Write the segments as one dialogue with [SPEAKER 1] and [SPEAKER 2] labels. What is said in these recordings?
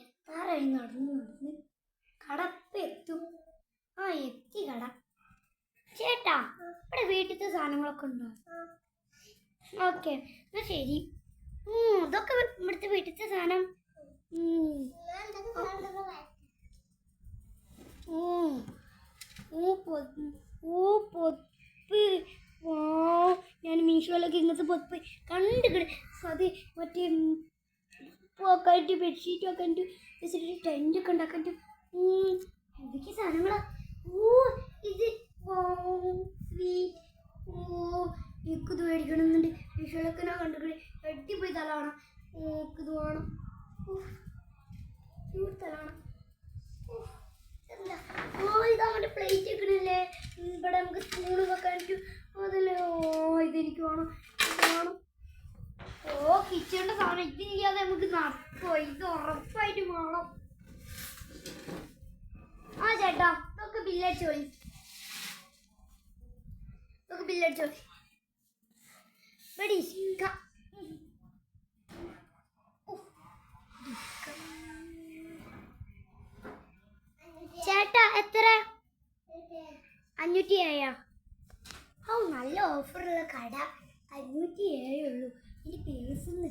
[SPEAKER 1] എത്താറായി നടന്ന് നടന്ന് കടപ്പെത്തും. എത്തി കട. ചേട്ടാ, ഇവിടെ വീട്ടിലത്തെ സാധനങ്ങളൊക്കെ ഉണ്ടോ? ഓക്കെ, എന്നാ ശരി. ഇതൊക്കെ ഇവിടുത്തെ വീട്ടിലത്തെ സാധനം. പൊത്ത്. ഞാൻ മീഷോയിലൊക്കെ ഇങ്ങനത്തെ പൊത്ത് കണ്ടുകിട്. അത് മറ്റേ ഒക്കെ ആയിട്ട് ബെഡ്ഷീറ്റൊക്കെ ഉണ്ട്, ടെൻ്റൊക്കെ ഉണ്ടാക്കാൻ. എന്തൊക്കെ സാധനങ്ങളാ. ഇത് എനിക്കിത് മേടിക്കണമെന്നുണ്ട്. മീഷോയിലൊക്കെ ഞാൻ കണ്ടുകിട്. അടിപോയി തലവാണം. ഇത് വേണം. തലവാണം. ഇതാ മറ്റേ പ്ലേറ്റ് വെക്കണില്ലേ, ഇവിടെ നമുക്ക് സ്പൂണ് വെക്കാൻ പറ്റും. അതല്ലേ. ഇതെനിക്ക് വേണം. ഇത് വേണം. കിച്ചണിന്റെ സാധനം ഇത് ചെയ്യാതെ നമുക്ക് നടക്കുമോ? ഇത് ഉറപ്പായിട്ട് വേണം. ചേട്ടാ, ഇതൊക്കെ ബില്ലടിച്ചോളി. ചേട്ടാ, എത്ര? 507. നല്ല ഓഫറുള്ള കട. 507 ഉള്ളൂ. ഇനി പേഴ്സിന്ന്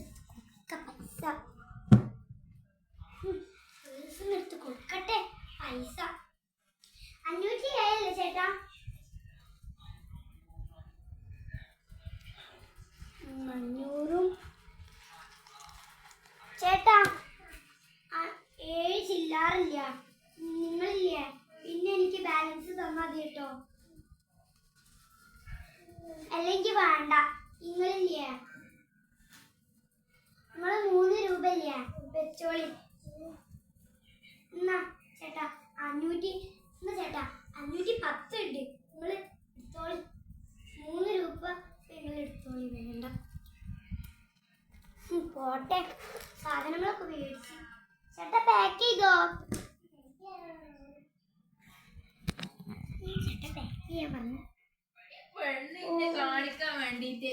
[SPEAKER 1] എടുത്ത് കൊടുക്കട്ടെ പൈസ. 507 അല്ലേ ചേട്ടാ? 500. ചേട്ടാ, 7 ചില്ലാറില്ല. നിങ്ങളില്ലേ? പിന്നെ എനിക്ക് ബാലൻസ് തന്നാ മതി കേട്ടോ. അല്ലെങ്കിൽ വേണ്ട. നിങ്ങളില്ലേ? നിങ്ങൾ 3 രൂപ ഇല്ലേ? വെച്ചോളി. എന്നാ ചേട്ടാ 500. എന്നാ ചേട്ടാ 510 ഉണ്ട്. നിങ്ങൾ എടുത്തോളി. 3 രൂപ നിങ്ങൾ എടുത്തോളി. വേണ്ട പോട്ടെ. സാധനങ്ങളൊക്കെ മേടിച്ചു. ചേട്ടാ പാക്ക് ചെയ്തോ? ചേട്ടാ പാക്ക് ചെയ്യാൻ പറഞ്ഞു.
[SPEAKER 2] കാണിക്കാൻ വേണ്ടിട്ട്